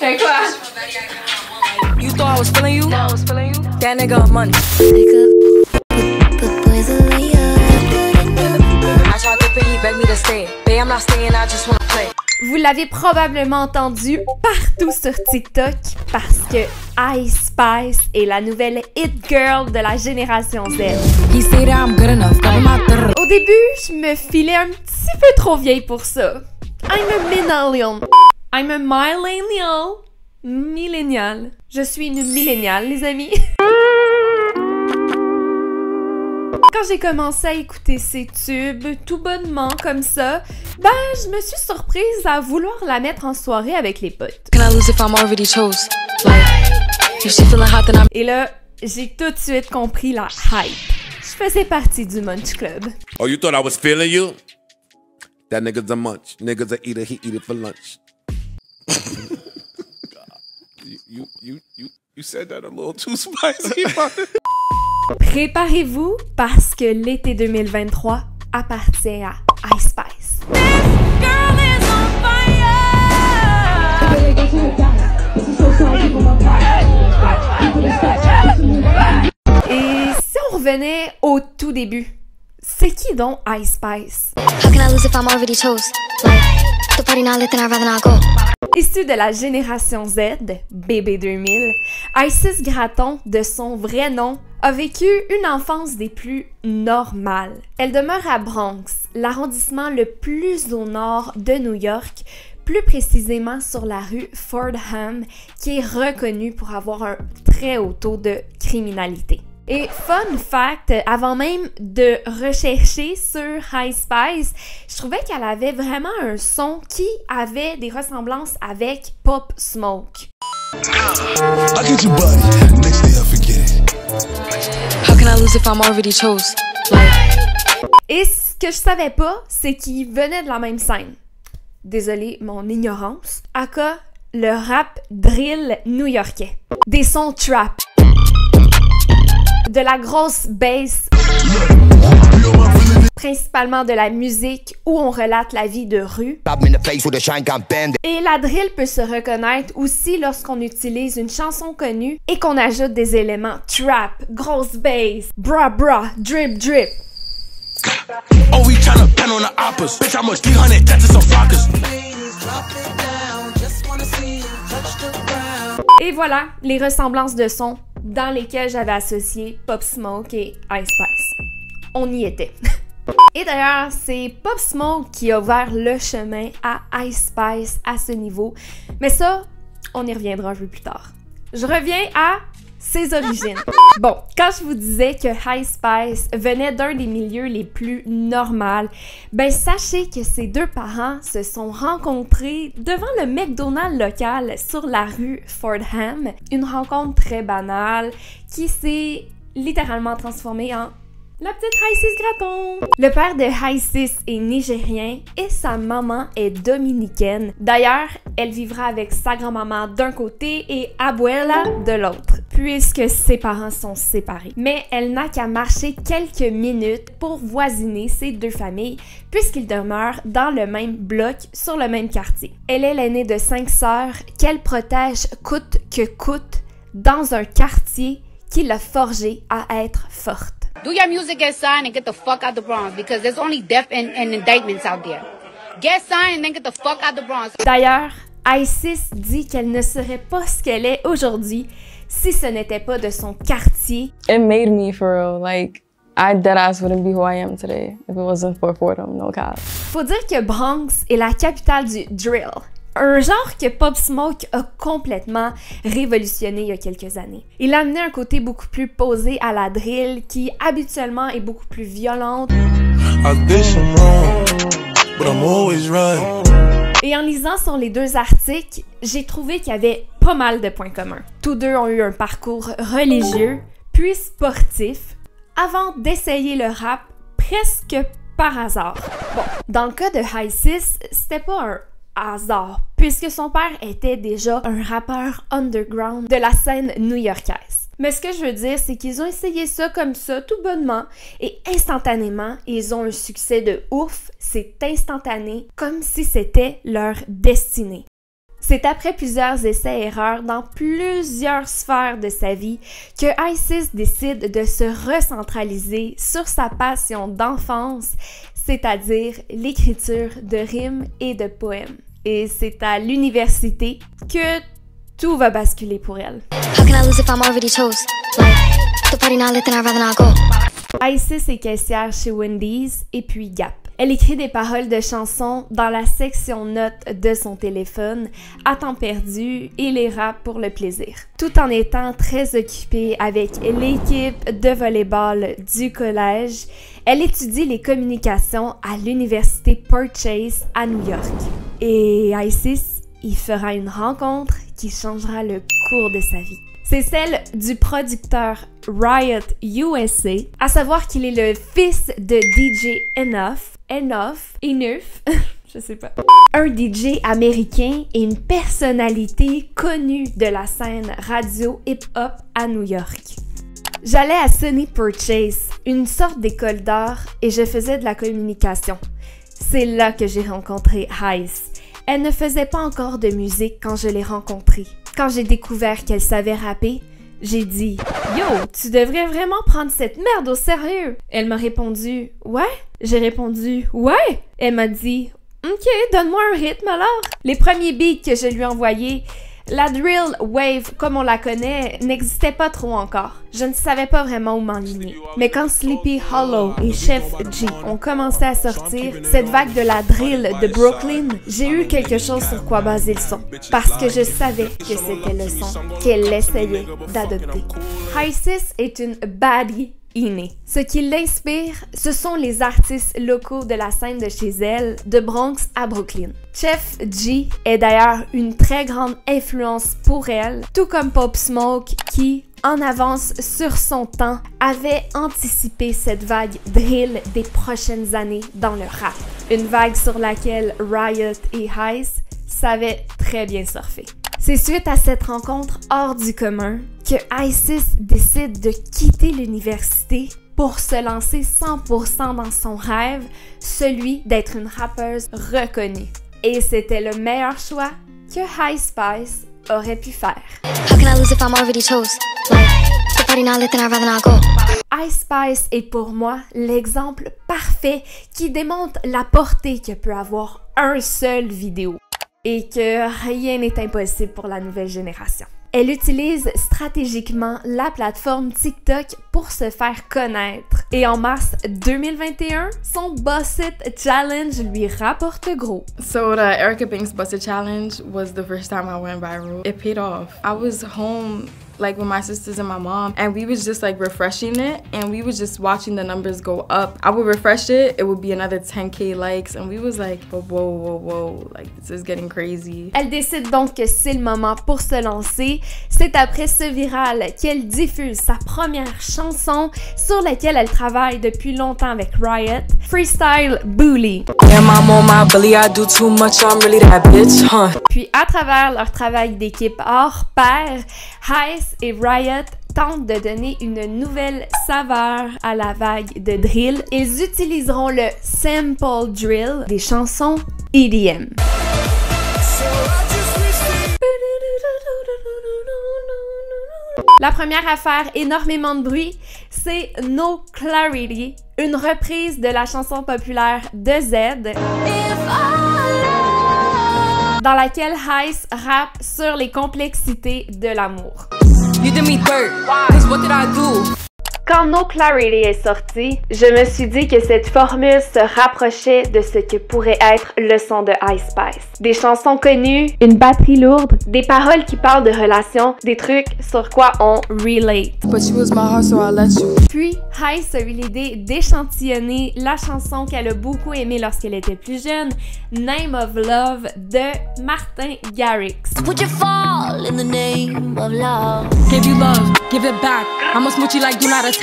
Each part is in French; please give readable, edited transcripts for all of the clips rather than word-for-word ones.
Fait quoi? You thought I was feeling you? That nigga a money. I tried to pay, he begged me to stay. Babe, I'm not staying, I just wanna play. Vous l'avez probablement entendu partout sur TikTok parce que Ice Spice est la nouvelle hit girl de la génération Z. He say that I'm good enough, Au début, je me filais un petit peu trop vieille pour ça. I'm a millennial. I'm a millennial. Millénial. Je suis une milléniale, les amis. Quand j'ai commencé à écouter ces tubes tout bonnement comme ça, ben je me suis surprise à vouloir la mettre en soirée avec les potes. Et là, j'ai tout de suite compris la hype. Je faisais partie du Munch Club. Oh, you thought I was feeling you? That nigga's a munch. Nigga's a eater, he eat it for lunch. you said that a little too spicy. Préparez-vous parce que l'été 2023 appartient à Ice Spice. Et si on revenait au tout début, c'est qui donc Ice Spice? Issu de la génération Z, bébé 2000, Isis Gratton, de son vrai nom, a vécu une enfance des plus normales. Elle demeure à Bronx, l'arrondissement le plus au nord de New York, plus précisément sur la rue Fordham, qui est reconnue pour avoir un très haut taux de criminalité. Et fun fact, avant même de rechercher sur Ice Spice, je trouvais qu'elle avait vraiment un son qui avait des ressemblances avec Pop Smoke. Et ce que je savais pas, c'est qu'ils venaient de la même scène. Désolée, mon ignorance. Aka, le rap drill new-yorkais. Des sons trap. De la grosse bass, principalement de la musique où on relate la vie de rue. Et la drill peut se reconnaître aussi lorsqu'on utilise une chanson connue et qu'on ajoute des éléments trap, grosse bass, bra bra, drip drip. Et voilà les ressemblances de sons dans lesquels j'avais associé Pop Smoke et Ice Spice. On y était. Et d'ailleurs, c'est Pop Smoke qui a ouvert le chemin à Ice Spice à ce niveau. Mais ça, on y reviendra un peu plus tard. Je reviens à ses origines. Bon, quand je vous disais que Ice Spice venait d'un des milieux les plus normaux, ben sachez que ses deux parents se sont rencontrés devant le McDonald's local sur la rue Fordham. Une rencontre très banale qui s'est littéralement transformée en la petite Isis Gratton. Le père de Isis est nigérien et sa maman est dominicaine. D'ailleurs, elle vivra avec sa grand-maman d'un côté et Abuela de l'autre, puisque ses parents sont séparés. Mais elle n'a qu'à marcher quelques minutes pour voisiner ces deux familles, puisqu'ils demeurent dans le même bloc sur le même quartier. Elle est l'aînée de 5 sœurs qu'elle protège coûte que coûte dans un quartier qui l'a forgée à être forte. Do your music, get signed, and get the fuck out the Bronx because there's only death and indictments out there. Get signed and then get the fuck out the Bronx. D'ailleurs, Isis dit qu'elle ne serait pas ce qu'elle est aujourd'hui si ce n'était pas de son quartier. It made me for real. Like, I deadass wouldn't be who I am today if it wasn't for Fordham, no cap. Faut dire que Bronx est la capitale du drill. Un genre que Pop Smoke a complètement révolutionné il y a quelques années. Il a amené un côté beaucoup plus posé à la drill qui habituellement est beaucoup plus violente. Et en lisant sur les deux articles, j'ai trouvé qu'il y avait pas mal de points communs. Tous deux ont eu un parcours religieux, puis sportif, avant d'essayer le rap presque par hasard. Bon, dans le cas de Isis, c'était pas un hasard, puisque son père était déjà un rappeur underground de la scène new-yorkaise. Mais ce que je veux dire, c'est qu'ils ont essayé ça comme ça, tout bonnement, et instantanément, ils ont un succès de ouf, c'est instantané, comme si c'était leur destinée. C'est après plusieurs essais-erreurs dans plusieurs sphères de sa vie que Isis décide de se recentraliser sur sa passion d'enfance, c'est-à-dire l'écriture de rimes et de poèmes. Et c'est à l'université que tout va basculer pour elle. How can I lose if I'm already chose? Like, the party not lit, then I'd rather not go. Isis est caissière chez Wendy's et puis Gap. Elle écrit des paroles de chansons dans la section notes de son téléphone à temps perdu et les rappe pour le plaisir. Tout en étant très occupée avec l'équipe de volleyball du collège, elle étudie les communications à l'université Purchase à New York. Et Isis y fera une rencontre qui changera le cours de sa vie. C'est celle du producteur Riot USA, à savoir qu'il est le fils de DJ Enough, je sais pas. Un DJ américain et une personnalité connue de la scène radio hip-hop à New York. J'allais à Sony Purchase, une sorte d'école d'art, et je faisais de la communication. C'est là que j'ai rencontré Ice. Elle ne faisait pas encore de musique quand je l'ai rencontrée. Quand j'ai découvert qu'elle savait rapper, j'ai dit « Yo, tu devrais vraiment prendre cette merde au sérieux! » Elle m'a répondu « Ouais? » J'ai répondu « Ouais? » Elle m'a dit « Ok, donne-moi un rythme alors! » Les premiers beats que je lui ai envoyés, la drill wave comme on la connaît, n'existait pas trop encore. Je ne savais pas vraiment où m'enligner. Mais quand Sleepy Hollow et Chef G ont commencé à sortir cette vague de la drill de Brooklyn, j'ai eu quelque chose sur quoi baser le son. Parce que je savais que c'était le son qu'elle essayait d'adopter. Isis est une baddie innée. Ce qui l'inspire, ce sont les artistes locaux de la scène de chez elle, de Bronx à Brooklyn. Chef G est d'ailleurs une très grande influence pour elle, tout comme Pop Smoke qui, en avance sur son temps, avait anticipé cette vague drill des prochaines années dans le rap. Une vague sur laquelle Riot et Ice savaient très bien surfer. C'est suite à cette rencontre hors du commun que Isis décide de quitter l'université pour se lancer 100% dans son rêve, celui d'être une rappeuse reconnue. Et c'était le meilleur choix que Ice Spice aurait pu faire. How can I lose if I'm already chose? Like, the party not lit, then I'd rather not go. Ice Spice est pour moi l'exemple parfait qui démontre la portée que peut avoir un seul vidéo. Et que rien n'est impossible pour la nouvelle génération. Elle utilise stratégiquement la plateforme TikTok pour se faire connaître. Et en mars 2021, son Boss It Challenge lui rapporte gros. So the Erica Banks Boss It Challenge was the first time I went viral. It paid off. I was home like with my sisters and my mom, and we was just like refreshing it, and we was just watching the numbers go up. I would refresh it, it would be another 10K likes, and we was like, whoa, like this is getting crazy. Elle décide donc que c'est le moment pour se lancer. C'est après ce viral qu'elle diffuse sa première chanson sur laquelle elle travaille depuis longtemps avec Riot, Freestyle Bully. Damn, I'm on my bully, I do too much, I'm really that bitch, huh? Puis à travers leur travail d'équipe hors pair, Ice et Riot tentent de donner une nouvelle saveur à la vague de drill. Ils utiliseront le sample drill des chansons EDM. La première à faire énormément de bruit, c'est No Clarity, une reprise de la chanson populaire de Z, dans laquelle Ice rappe sur les complexités de l'amour. You did me dirt, 'cause what did I do? Quand No Clarity est sorti, je me suis dit que cette formule se rapprochait de ce que pourrait être le son de Ice Spice. Des chansons connues, une batterie lourde, des paroles qui parlent de relations, des trucs sur quoi on relate. But you was my heart, so I let you. Puis, Ice a eu l'idée d'échantillonner la chanson qu'elle a beaucoup aimée lorsqu'elle était plus jeune, Name of Love de Martin Garrix. Would you fall in the name of love? Give you love, give it back. I'ma smooch you like do not attach.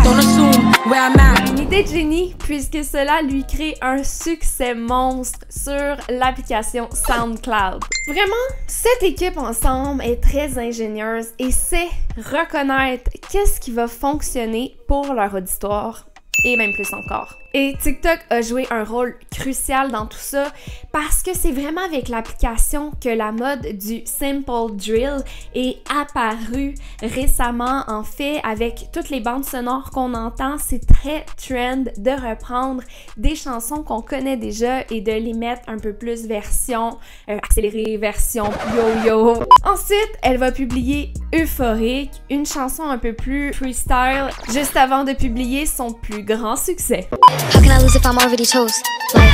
Don't assume where I'm at. Une idée de génie, puisque cela lui crée un succès monstre sur l'application SoundCloud. Vraiment, cette équipe ensemble est très ingénieuse et sait reconnaître qu'est-ce qui va fonctionner pour leur auditoire, et même plus encore. Et TikTok a joué un rôle crucial dans tout ça parce que c'est vraiment avec l'application que la mode du simple drill est apparue récemment. En fait, avec toutes les bandes sonores qu'on entend, c'est très trend de reprendre des chansons qu'on connaît déjà et de les mettre un peu plus version accélérée, version yo-yo. Ensuite, elle va publier Euphorique, une chanson un peu plus freestyle, juste avant de publier son plus grand succès. How can I lose if I'm already chose? Like,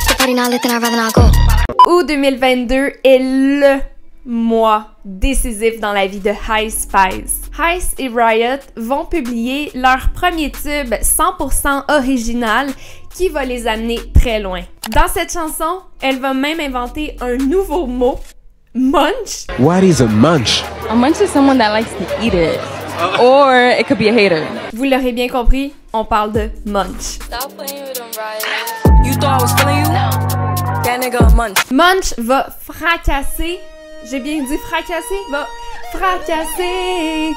the party not lit, then I'd rather not go. Août 2022 est le mois décisif dans la vie de Ice Spice. Ice et Riot vont publier leur premier tube 100% original qui va les amener très loin. Dans cette chanson, elle va même inventer un nouveau mot, munch. What is a munch? A munch is someone that likes to eat it. Or it could be a hater. Vous l'aurez bien compris, on parle de munch. Stop playing with them, Riot. You thought I was feeling you? That nigga a munch. Munch va fracasser, j'ai bien dit fracasser, va fracasser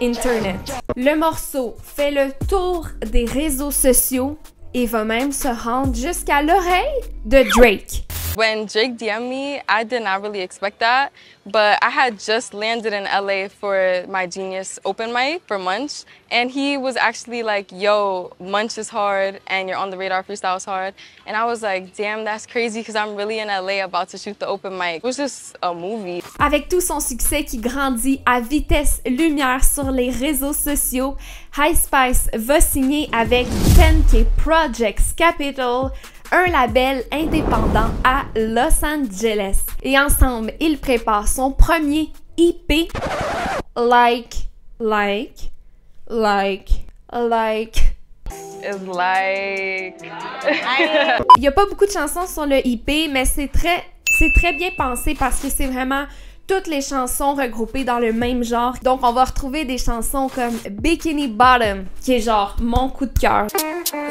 Internet. Le morceau fait le tour des réseaux sociaux et va même se rendre jusqu'à l'oreille de Drake. When Drake DM'd me, I did not really expect that, but I had just landed in LA for my Genius open mic for Munch, and he was actually like, yo, Munch is hard, and You're on the Radar freestyle is hard, and I was like, damn, that's crazy, because I'm really in LA about to shoot the open mic. It was just a movie. Avec tout son succès qui grandit à vitesse lumière sur les réseaux sociaux, Ice Spice va signer avec 10K Projects Capital, un label indépendant à Los Angeles. Et ensemble, ils préparent son premier EP, Like. It's like... Il n'y a pas beaucoup de chansons sur le EP, mais c'est très bien pensé parce que c'est vraiment toutes les chansons regroupées dans le même genre. Donc, on va retrouver des chansons comme Bikini Bottom, qui est genre mon coup de cœur.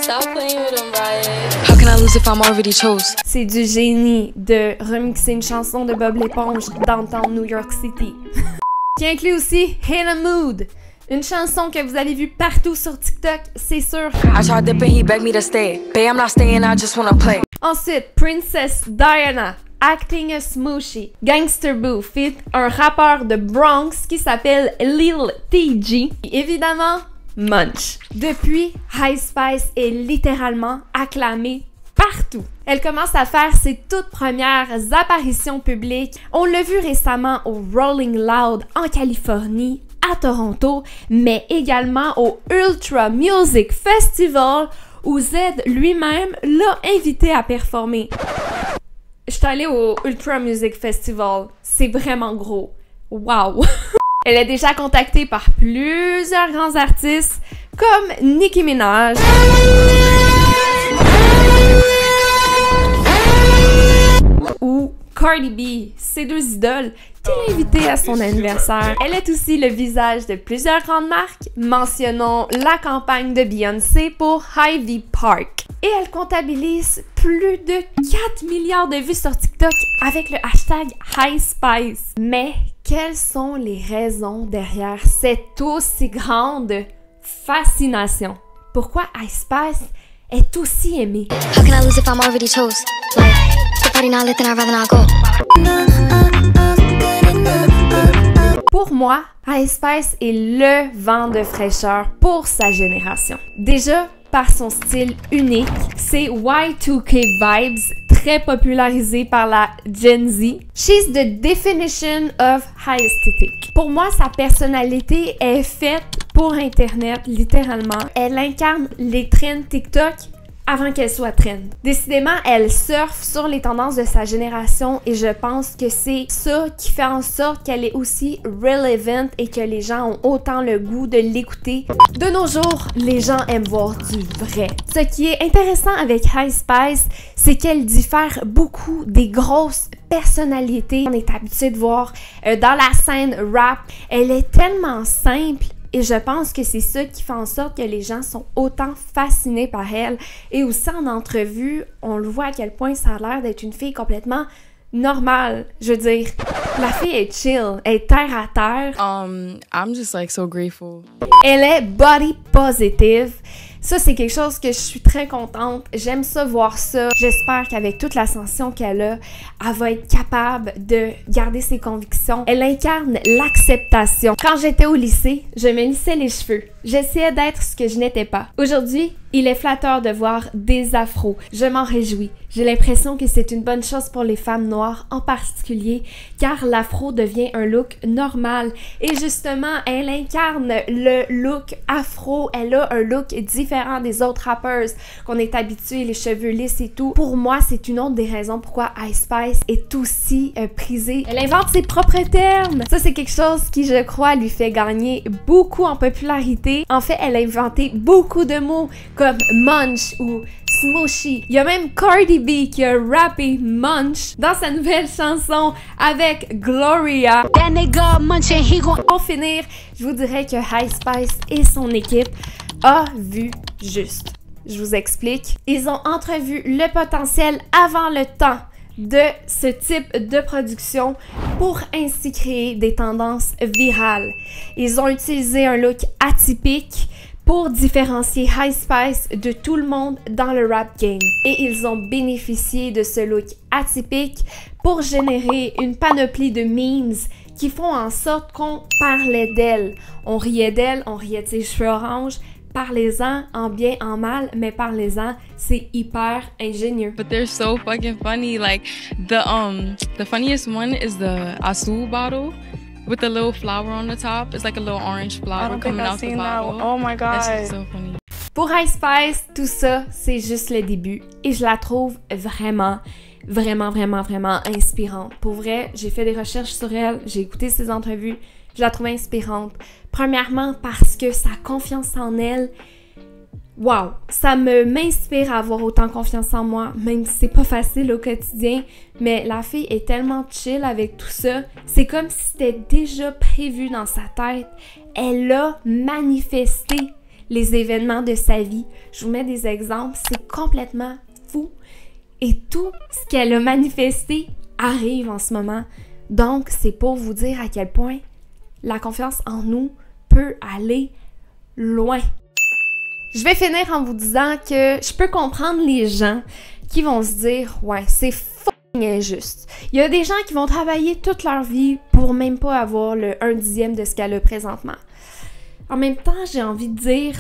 Stop playing with them, Riot. How can I lose if I'm already chose? C'est du génie de remixer une chanson de Bob l'éponge dans New York City. Qui inclut aussi In a Mood, une chanson que vous avez vue partout sur TikTok, c'est sûr. I tried dipping, he begged me to stay. Babe, I'm not staying, I just wanna play. Ensuite, Princess Diana, Acting a Smooshy, Gangster Boo feat un rappeur de Bronx qui s'appelle Lil TG. Et évidemment, Munch. Depuis, Ice Spice est littéralement acclamée partout. Elle commence à faire ses toutes premières apparitions publiques. On l'a vu récemment au Rolling Loud en Californie, à Toronto, mais également au Ultra Music Festival où Z lui-même l'a invité à performer. Je suis allée au Ultra Music Festival. C'est vraiment gros. Wow! Elle est déjà contactée par plusieurs grands artistes comme Nicki Minaj, ou Cardi B, ses deux idoles, qui l'a invitée à son anniversaire. Elle est aussi le visage de plusieurs grandes marques. Mentionnons la campagne de Beyoncé pour Ivy Park. Et elle comptabilise plus de 4 milliards de vues sur TikTok avec le hashtag Ice Spice. Mais quelles sont les raisons derrière cette aussi grande fascination? Pourquoi Ice Spice est aussi aimée? How can I lose if I'm already chose? Like, the party not lit, then I'd rather not go. Pour moi, Ice Spice est le vent de fraîcheur pour sa génération. Déjà, par son style unique, ses Y2K vibes très popularisés par la Gen Z. She's the definition of high aesthetic. Pour moi, sa personnalité est faite pour Internet, littéralement. Elle incarne les trends TikTok avant qu'elle soit trend. Décidément, elle surfe sur les tendances de sa génération et je pense que c'est ça qui fait en sorte qu'elle est aussi relevant et que les gens ont autant le goût de l'écouter. De nos jours, les gens aiment voir du vrai. Ce qui est intéressant avec Ice Spice, c'est qu'elle diffère beaucoup des grosses personnalités qu'on est habitué de voir dans la scène rap. Elle est tellement simple. Et je pense que c'est ça qui fait en sorte que les gens sont autant fascinés par elle. Et aussi en entrevue, on le voit à quel point ça a l'air d'être une fille complètement normale. Je veux dire, la fille est chill, elle est terre à terre. I'm just like so grateful. Elle est body positive. Ça, c'est quelque chose que je suis très contente. J'aime ça, voir ça. J'espère qu'avec toute l'ascension qu'elle a, elle va être capable de garder ses convictions. Elle incarne l'acceptation. Quand j'étais au lycée, je me lissais les cheveux. J'essayais d'être ce que je n'étais pas. Aujourd'hui, il est flatteur de voir des afros. Je m'en réjouis. J'ai l'impression que c'est une bonne chose pour les femmes noires en particulier, car l'afro devient un look normal. Et justement, elle incarne le look afro. Elle a un look différent des autres rappers qu'on est habitué, les cheveux lisses et tout. Pour moi, c'est une autre des raisons pourquoi Ice Spice est aussi prisée. Elle invente ses propres termes. Ça, c'est quelque chose qui, je crois, lui fait gagner beaucoup en popularité. En fait, elle a inventé beaucoup de mots comme munch ou smooshy. Il y a même Cardi B qui a rappé munch dans sa nouvelle chanson avec Gloria. That nigga munchin', he gon' Pour finir, je vous dirais que Ice Spice et son équipe a vu juste. Je vous explique. Ils ont entrevu le potentiel avant le temps de ce type de production pour ainsi créer des tendances virales. Ils ont utilisé un look atypique pour différencier Ice Spice de tout le monde dans le rap game. Et ils ont bénéficié de ce look atypique pour générer une panoplie de memes qui font en sorte qu'on parlait d'elle. On riait d'elle, on riait de ses cheveux orange. Parlez-en en bien, en mal, mais parlez-en, c'est hyper ingénieux. But they're so fucking funny. Like the funniest one is the Asu bottle with the little flower on the top. It's like a little orange flower coming out the bottle. Oh my god. That's just so funny. Pour Ice Spice, tout ça, c'est juste le début. Et je la trouve vraiment inspirante. Pour vrai, j'ai fait des recherches sur elle, j'ai écouté ses entrevues, je la trouve inspirante. Premièrement, parce que sa confiance en elle, wow, ça m'inspire à avoir autant confiance en moi, même si c'est pas facile au quotidien, mais la fille est tellement chill avec tout ça, c'est comme si c'était déjà prévu dans sa tête. Elle a manifesté les événements de sa vie. Je vous mets des exemples, c'est complètement fou. Et tout ce qu'elle a manifesté arrive en ce moment. Donc, c'est pour vous dire à quel point la confiance en nous peut aller loin. Je vais finir en vous disant que je peux comprendre les gens qui vont se dire « Ouais, c'est fucking injuste. » Il y a des gens qui vont travailler toute leur vie pour même pas avoir le 1/10 de ce qu'elle a présentement. En même temps, j'ai envie de dire,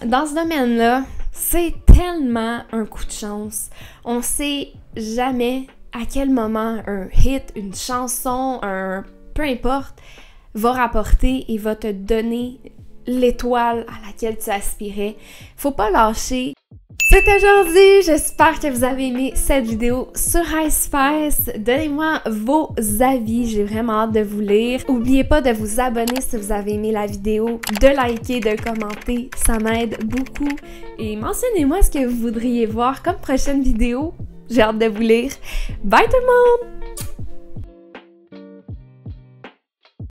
dans ce domaine-là, c'est tellement un coup de chance. On sait jamais à quel moment un hit, une chanson, peu importe, va rapporter et va te donner l'étoile à laquelle tu aspirais. Faut pas lâcher. C'est aujourd'hui, j'espère que vous avez aimé cette vidéo sur Ice Spice. Donnez-moi vos avis, j'ai vraiment hâte de vous lire. N'oubliez pas de vous abonner si vous avez aimé la vidéo, de liker, de commenter, ça m'aide beaucoup. Et mentionnez-moi ce que vous voudriez voir comme prochaine vidéo. J'ai hâte de vous lire. Bye tout le monde!